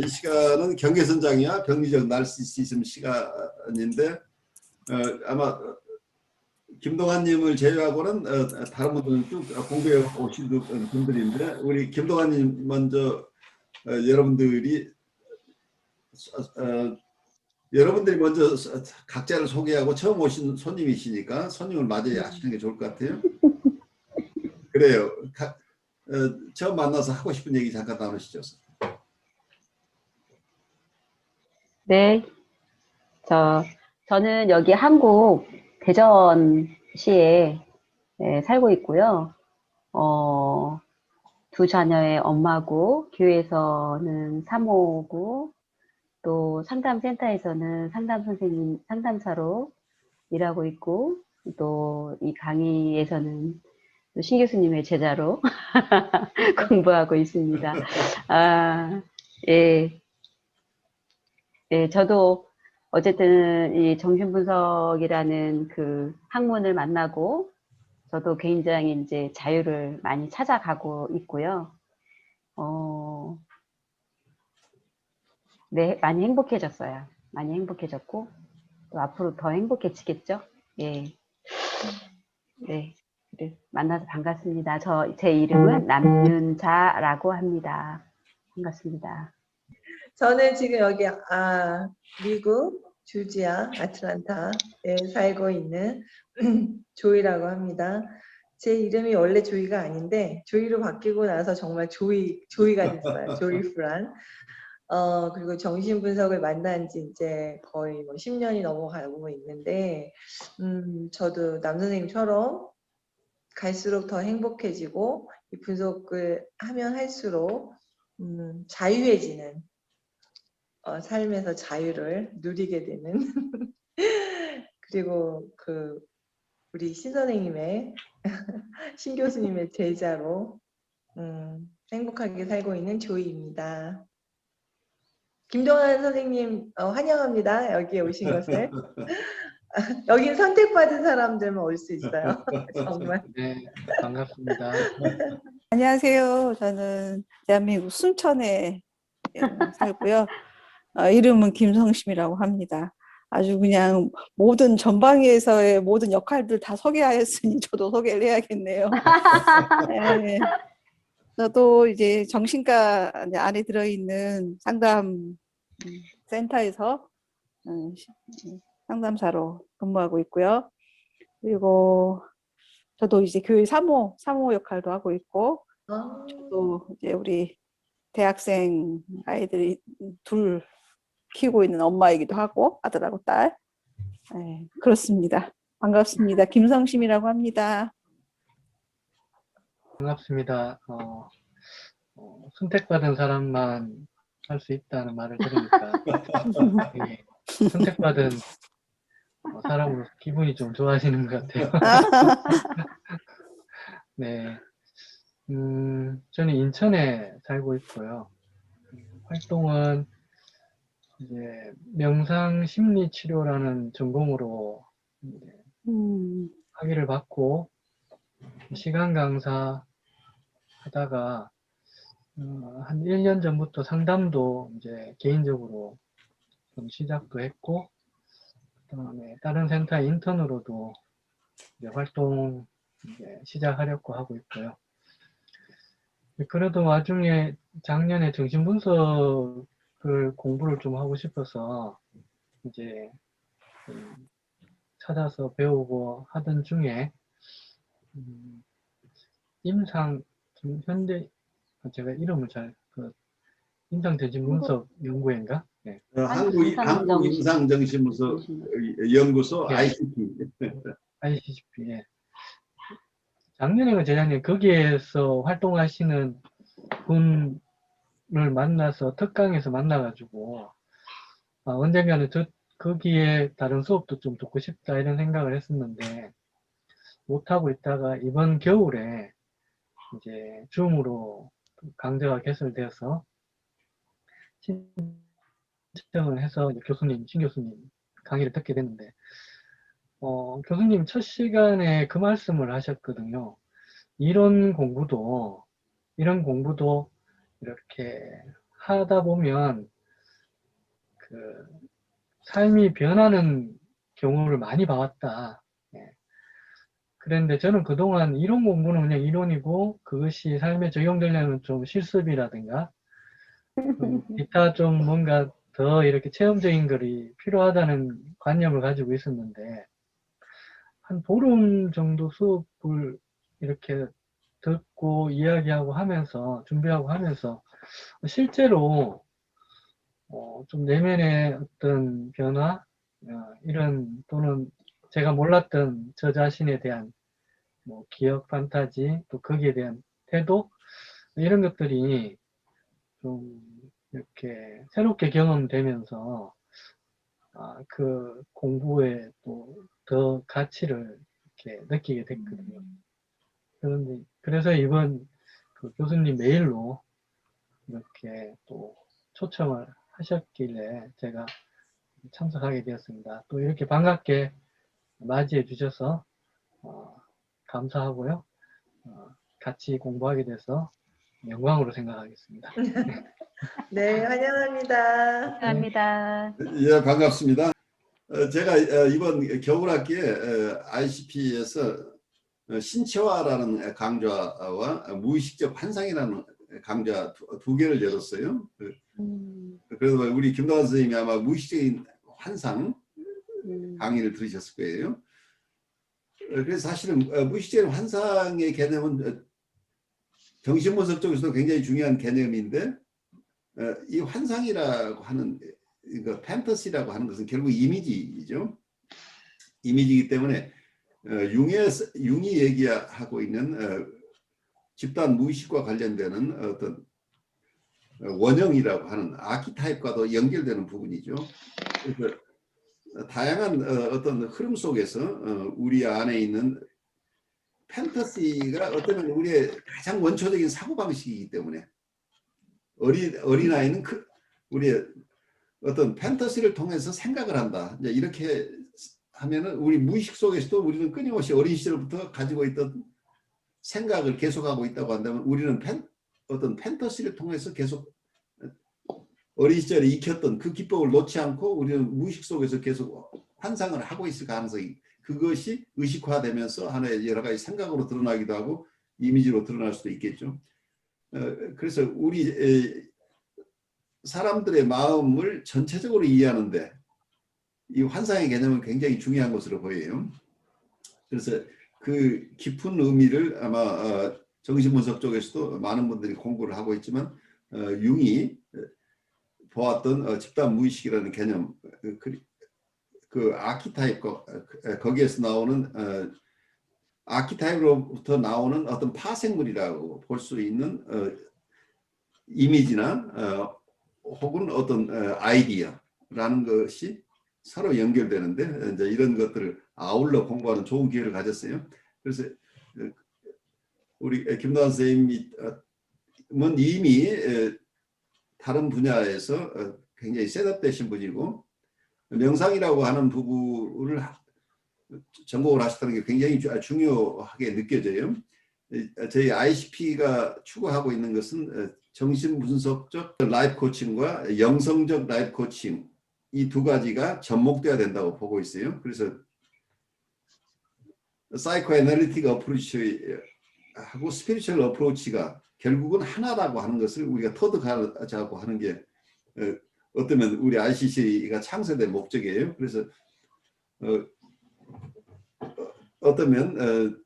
이 시간은 경계선장이야 병리적 나르시시즘 시간인데 아마 김동환님을 제외하고는 다른 분들은 쭉 공부해 오신 분들인데 우리 김동환님 먼저 여러분들이 먼저 각자를 소개하고 처음 오신 손님이시니까 손님을 맞이해 하시는 게 좋을 것 같아요. 그래요. 처음 만나서 하고 싶은 얘기 잠깐 나누시죠. 네, 저는 여기 한국 대전시에 살고 있고요. 두 자녀의 엄마고, 교회에서는 사모고, 또 상담센터에서는 상담사로 일하고 있고, 또 이 강의에서는 신 교수님의 제자로 공부하고 있습니다. 예. 예, 저도 어쨌든 이 정신분석이라는 그 학문을 만나고, 저도 굉장히 이제 자유를 많이 찾아가고 있고요. 네, 많이 행복해졌어요. 많이 행복해졌고, 또 앞으로 더 행복해지겠죠? 예. 네. 만나서 반갑습니다. 제 이름은 남윤자라고 합니다. 반갑습니다. 저는 지금 여기 미국 조지아 아틀란타에 살고 있는 조이라고 합니다. 제 이름이 원래 조이가 아닌데 조이로 바뀌고 나서 정말 조이가 됐어요. 조이프란. 그리고 정신분석을 만난 지 이제 거의 10년이 넘어가고 있는데, 저도 남 선생님처럼 갈수록 더 행복해지고, 이 분석을 하면 할수록, 자유해지는, 삶에서 자유를 누리게 되는, 그리고 우리 신 선생님의, 신 교수님의 제자로, 행복하게 살고 있는 조이입니다. 김동환 선생님 환영합니다. 여기에 오신 것을. 여긴 선택받은 사람들만 올 수 있어요. 정말. 네, 반갑습니다. 안녕하세요. 저는 대한민국 순천에 살고요. 이름은 김성심이라고 합니다. 아주 그냥 모든 전방위에서의 모든 역할들 다 소개하였으니 저도 소개를 해야겠네요. 네. 저도 이제 정신과 안에 들어있는 상담 센터에서 상담사로 근무하고 있고요. 그리고 저도 이제 교회 사모 역할도 하고 있고, 저도 이제 우리 대학생 아이들이 둘 키우고 있는 엄마이기도 하고, 아들하고 딸. 네, 그렇습니다. 반갑습니다. 김성심이라고 합니다. 반갑습니다. 선택받은 사람만 할 수 있다는 말을 들으니까 선택받은 사람으로서 기분이 좀 좋아지는 것 같아요. 네, 저는 인천에 살고 있고요. 활동은 이제 명상 심리 치료라는 전공으로 이제 학위를 받고 시간 강사 하다가 한 1년 전부터 상담도 이제 개인적으로 좀 시작도 했고, 그다음에 다른 센터 인턴으로도 이제 활동 이제 시작하려고 하고 있고요. 그래도 와중에 작년에 정신분석을 공부를 좀 하고 싶어서 이제 찾아서 배우고 하던 중에 현대 제가 이름을 임상정신분석연구회인가? 네. 한국임상정신분석 연구소 네. ICCP. 예. 작년인가 재작년에 거기에서 활동하시는 분을 만나서 특강에서 만나가지고 언젠가는 거기에 다른 수업도 좀 듣고 싶다 이런 생각을 했었는데 못하고 있다가 이번 겨울에 이제 줌으로 강좌가 개설되어서 신청을 해서 신 교수님 강의를 듣게 됐는데 교수님 첫 시간에 그 말씀을 하셨거든요. 이런 공부도 이렇게 하다 보면 그 삶이 변하는 경우를 많이 봐왔다. 예. 그런데 저는 그동안 이론 공부는 그냥 이론이고 그것이 삶에 적용되려면 좀 실습이라든가 기타 좀 뭔가 더 이렇게 체험적인 것이 필요하다는 관념을 가지고 있었는데 한 보름 정도 수업을 이렇게 듣고 이야기하고 하면서 준비하고 하면서 실제로 좀 내면의 어떤 변화 이런 또는 제가 몰랐던 저 자신에 대한 뭐 기억 판타지 또 거기에 대한 태도 이런 것들이 좀 이렇게 새롭게 경험되면서 그 공부에 또 더 가치를 이렇게 느끼게 됐거든요. 그래서 이번 그 교수님 메일로 이렇게 또 초청을 하셨길래 제가 참석하게 되었습니다. 또 이렇게 반갑게 맞이해 주셔서 감사하고요. 같이 공부하게 돼서 영광으로 생각하겠습니다. 네, 환영합니다. 감사합니다. 예, 반갑습니다. 제가 이번 겨울학기에 ICP에서 신체화라는 강좌와 무의식적 환상이라는 강좌 두 개를 열었어요. 그래서 우리 김동환 선생님이 아마 무의식적인 환상 강의를 들으셨을 거예요. 그래서 사실은 무의식적인 환상의 개념은 정신분석 쪽에서도 굉장히 중요한 개념인데 이 환상이라고 하는 이거 판타시라고 하는 것은 결국 이미지죠. 이미지이기 때문에 융이 얘기하고 있는 집단 무의식과 관련되는 어떤 원형이라고 하는 아키타입과도 연결되는 부분이죠. 그래서 다양한 어떤 흐름 속에서 우리 안에 있는 판타시가 어쩌면 우리의 가장 원초적인 사고방식이기 때문에 어린아이는 우리의 어떤 판타시를 통해서 생각을 한다. 이제 이렇게 하면은 우리 무의식 속에서도 우리는 끊임없이 어린 시절부터 가지고 있던 생각을 계속하고 있다고 한다면 우리는 어떤 판타시를 통해서 계속 어린 시절에 익혔던 그 기법을 놓지 않고 우리는 무의식 속에서 계속 환상을 하고 있을 가능성이 그것이 의식화되면서 하나의 여러 가지 생각으로 드러나기도 하고 이미지로 드러날 수도 있겠죠. 그래서 우리 사람들의 마음을 전체적으로 이해하는데 이 환상의 개념은 굉장히 중요한 것으로 보여요. 그래서 그 깊은 의미를 아마 정신분석 쪽에서도 많은 분들이 공부를 하고 있지만 융이 보았던 집단 무의식이라는 개념 그 아키타입 거기에서 나오는 아키타입으로부터 나오는 어떤 파생물이라고 볼 수 있는 이미지나 혹은 어떤 아이디어라는 것이 서로 연결되는데 이제 이런 것들을 아울러 공부하는 좋은 기회를 가졌어요. 그래서 우리 김도환 선생님은 이미 다른 분야에서 굉장히 셋업되신 분이고 명상이라고 하는 부분을 전공을 하셨다는 게 굉장히 중요하게 느껴져요. 저희 ICP가 추구하고 있는 것은 정신분석적 라이프 코칭과 영성적 라이프 코칭 이 두 가지가 접목돼야 된다고 보고 있어요. 그래서 사이코 애널리틱 어프로치하고 스피리추얼 어프로치가 결국은 하나라고 하는 것을 우리가 터득하자고 하는 게 어쩌면 우리 ICC가 창설된 목적이에요. 그래서 어쩌면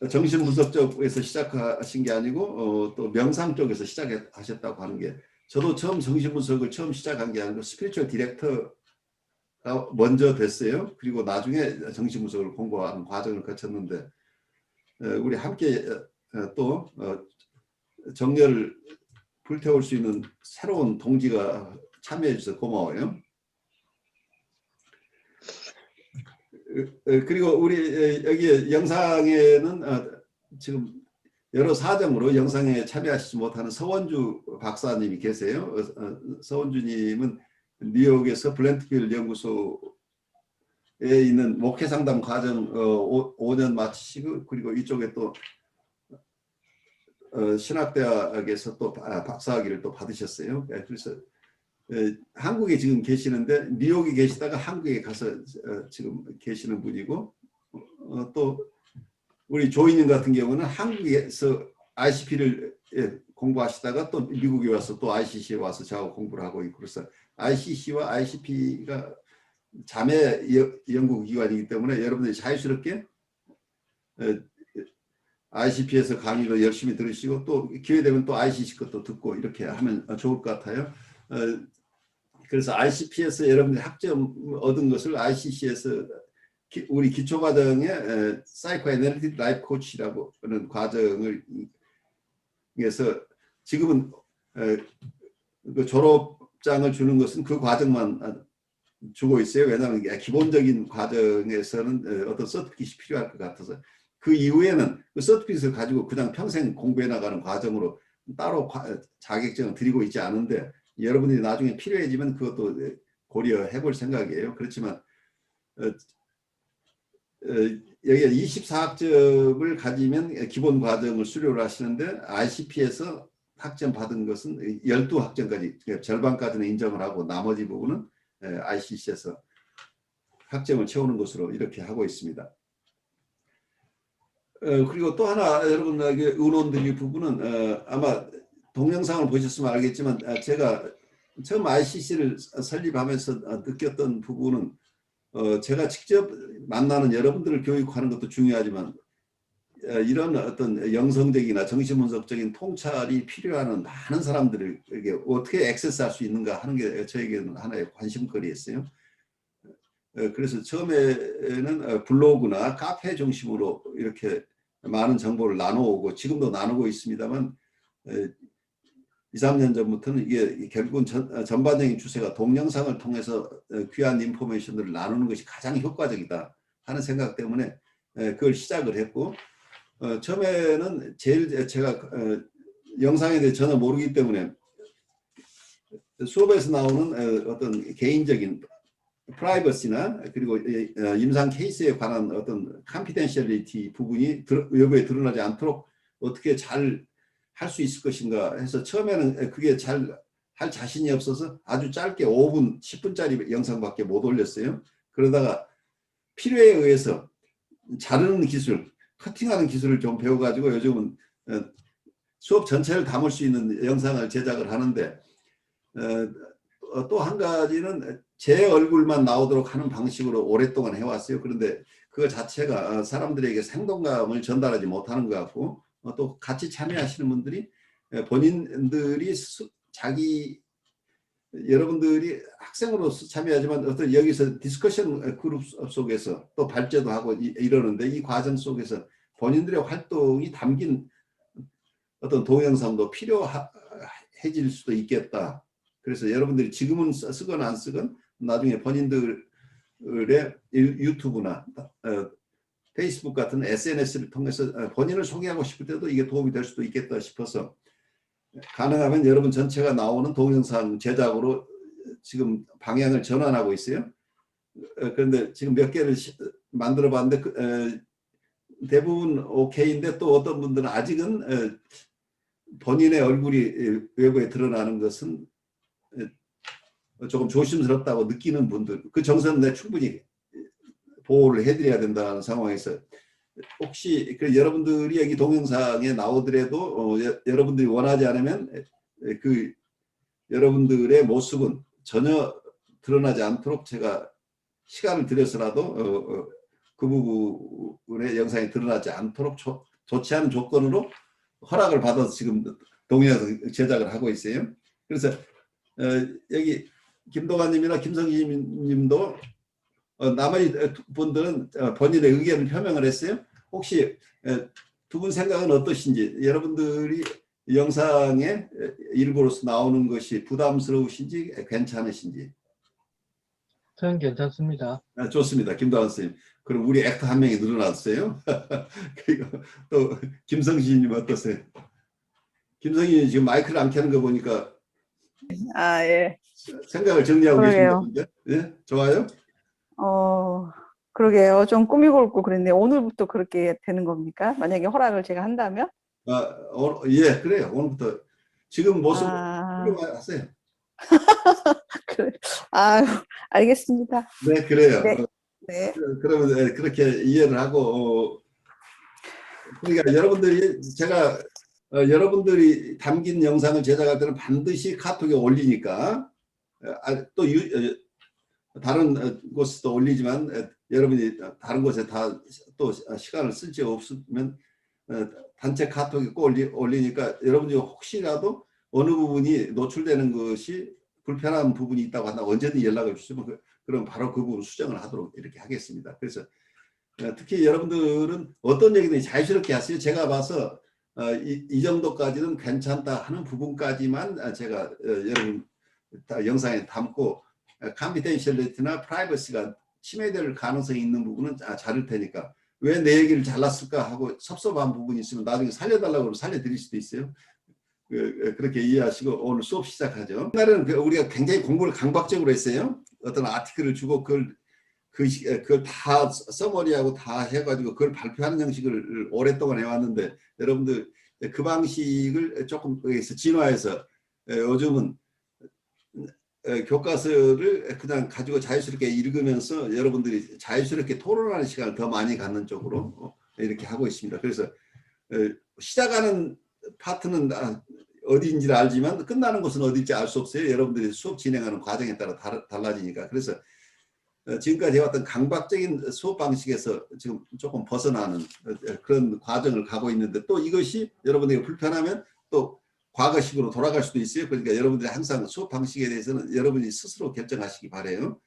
정신분석 쪽에서 시작하신 게 아니고 또 명상 쪽에서 시작하셨다고 하는 게 저도 처음 정신분석을 처음 시작한 게 아니고 스피리추얼 디렉터가 먼저 됐어요. 그리고 나중에 정신분석을 공부하는 과정을 거쳤는데 우리 함께 또 정열을 불태울 수 있는 새로운 동지가 참여해 주셔서 고마워요. 그리고 우리 여기 영상에는 지금 여러 사정으로 영상에 참여하시지 못하는 서원주 박사님이 계세요. 서원주님은 뉴욕에서 블렌트필 연구소에 있는 목회상담 과정 5년 마치시고 그리고 이쪽에 또 신학대학에서 또 박사학위를 또 받으셨어요. 그래서 한국에 지금 계시는데 뉴욕에 계시다가 한국에 가서 지금 계시는 분이고 또 우리 조이님 같은 경우는 한국에서 ICP를 공부하시다가 또 미국에 와서 또 ICC에 와서 저하고 공부를 하고 있고 그래서 ICC와 ICP가 자매 연구기관이기 때문에 여러분들이 자유스럽게 ICP에서 강의도 열심히 들으시고 또 기회되면 또 ICC 것도 듣고 이렇게 하면 좋을 것 같아요. 그래서 ICP에서 여러분들이 학점 얻은 것을 ICC에서 우리 기초과정에 사이코애널리틱 라이프 코치라고 하는 과정을 해서 지금은 그 졸업장을 주는 것은 그 과정만 주고 있어요. 왜냐하면 기본적인 과정에서는 어떤 서티피킷이 필요할 것 같아서 그 이후에는 그 서티피킷을 가지고 그냥 평생 공부해 나가는 과정으로 따로 자격증을 드리고 있지 않은데 여러분들이 나중에 필요해지면 그것도 고려해 볼 생각이에요. 그렇지만 여기에 24학점을 가지면 기본 과정을 수료를 하시는데 ICP에서 학점 받은 것은 12학점까지 절반까지는 인정을 하고 나머지 부분은 ICC에서 학점을 채우는 것으로 이렇게 하고 있습니다. 그리고 또 하나 여러분에게 의논드릴 부분은 아마 동영상을 보셨으면 알겠지만 제가 처음 ICC를 설립하면서 느꼈던 부분은 제가 직접 만나는 여러분들을 교육하는 것도 중요하지만 이런 어떤 영성적이나 정신분석적인 통찰이 필요한 많은 사람들에게 어떻게 액세스할 수 있는가 하는 게 저에게는 하나의 관심거리였어요. 그래서 처음에는 블로그나 카페 중심으로 이렇게 많은 정보를 나누고 지금도 나누고 있습니다만 2, 3년 전부터는 이게 결국은 전반적인 추세가 동영상을 통해서 귀한 인포메이션들을 나누는 것이 가장 효과적이다 하는 생각 때문에 그걸 시작을 했고 처음에는 제일 제가 영상에 대해 전혀 모르기 때문에 수업에서 나오는 어떤 개인적인 프라이버시나 그리고 임상 케이스에 관한 어떤 컨피덴셜리티 부분이 외부에 드러나지 않도록 어떻게 잘 할 수 있을 것인가 해서 처음에는 그게 잘 할 자신이 없어서 아주 짧게 5분, 10분짜리 영상밖에 못 올렸어요. 그러다가 필요에 의해서 자르는 기술, 커팅하는 기술을 좀 배워가지고 요즘은 수업 전체를 담을 수 있는 영상을 제작을 하는데 또 한 가지는 제 얼굴만 나오도록 하는 방식으로 오랫동안 해왔어요. 그런데 그 자체가 사람들에게 생동감을 전달하지 못하는 것 같고 또 같이 참여하시는 분들이 본인들이 여러분들이 학생으로서 참여하지만 어떤 여기서 디스커션 그룹 속에서 또 발제도 하고 이러는데 이 과정 속에서 본인들의 활동이 담긴 어떤 동영상도 필요해질 수도 있겠다. 그래서 여러분들이 지금은 쓰건 안 쓰건 나중에 본인들의 유튜브나 페이스북 같은 SNS를 통해서 본인을 소개하고 싶을 때도 이게 도움이 될 수도 있겠다 싶어서 가능하면 여러분 전체가 나오는 동영상 제작으로 지금 방향을 전환하고 있어요. 그런데 지금 몇 개를 만들어 봤는데 대부분 오케이인데 또 어떤 분들은 아직은 본인의 얼굴이 외부에 드러나는 것은 조금 조심스럽다고 느끼는 분들 그 정서는 내가 충분히 보호를 해드려야 된다는 상황에서 혹시 여러분들이 여기 동영상에 나오더라도 여러분들이 원하지 않으면 그 여러분들의 모습은 전혀 드러나지 않도록 제가 시간을 들여서라도 그 부분의 영상이 드러나지 않도록 좋지 않은 조건으로 허락을 받아서 지금 동영상 제작을 하고 있어요. 그래서 여기 김동환님이나 김성희님도 나머지 분들은 본인의 의견을 표명을 했어요. 혹시 두 분 생각은 어떠신지 여러분들이 영상의 일부로서 나오는 것이 부담스러우신지 괜찮으신지. 저는 괜찮습니다. 좋습니다. 김동환 선생님. 그럼 우리 액터 한 명이 늘어났어요. 그리고 또 김성희님 어떠세요? 김성희 지금 마이크를 안 켜는 거 보니까 예. 생각을 정리하고 계신 것 그러게요. 같은데. 네? 좋아요? 그러게요. 좀 꾸미고 올고 그랬는데 오늘부터 그렇게 되는 겁니까? 만약에 허락을 제가 한다면? 예, 그래요. 오늘부터 지금 모습 아, 훌륭하세요. 그래. 아유, 알겠습니다. 네, 그래요. 네. 네. 그러면 그렇게 이해를 하고 그러니까 여러분들이 제가 여러분들이 담긴 영상을 제작할 때는 반드시 카톡에 올리니까 또 다른 곳에도 올리지만 여러분이 다른 곳에 다 또 시간을 쓸 지 없으면 단체 카톡에 꼭 올리니까 여러분들이 혹시라도 어느 부분이 노출되는 것이 불편한 부분이 있다고 한다면 언제든 연락을 주시면 그럼 바로 그 부분 수정을 하도록 이렇게 하겠습니다. 그래서 특히 여러분들은 어떤 얘기든지 자유스럽게 하세요. 제가 봐서 이 정도까지는 괜찮다 하는 부분까지만 제가 여러분 영상에 담고 컨피덴셜리티나 프라이버시가 침해될 가능성이 있는 부분은 자를 테니까 왜 내 얘기를 잘랐을까 하고 섭섭한 부분이 있으면 나중에 살려달라고 하면 살려드릴 수도 있어요. 그렇게 이해하시고 오늘 수업 시작하죠. 옛날에는 우리가 굉장히 공부를 강박적으로 했어요. 어떤 아티클을 주고 그걸 다 서머리하고 다 해가지고 그걸 발표하는 형식을 오랫동안 해왔는데 여러분들 그 방식을 조금 진화해서 요즘은 교과서를 그냥 가지고 자유스럽게 읽으면서 여러분들이 자유스럽게 토론하는 시간을 더 많이 갖는 쪽으로 이렇게 하고 있습니다. 그래서 시작하는 파트는 어디인지를 알지만 끝나는 곳은 어디인지 알 수 없어요. 여러분들이 수업 진행하는 과정에 따라 달라지니까. 그래서 지금까지 해왔던 강박적인 수업 방식에서 지금 조금 벗어나는 그런 과정을 가고 있는데 또 이것이 여러분에게 불편하면 또 과거식으로 돌아갈 수도 있어요. 그러니까 여러분들이 항상 수업 방식에 대해서는 여러분이 스스로 결정하시기 바라요.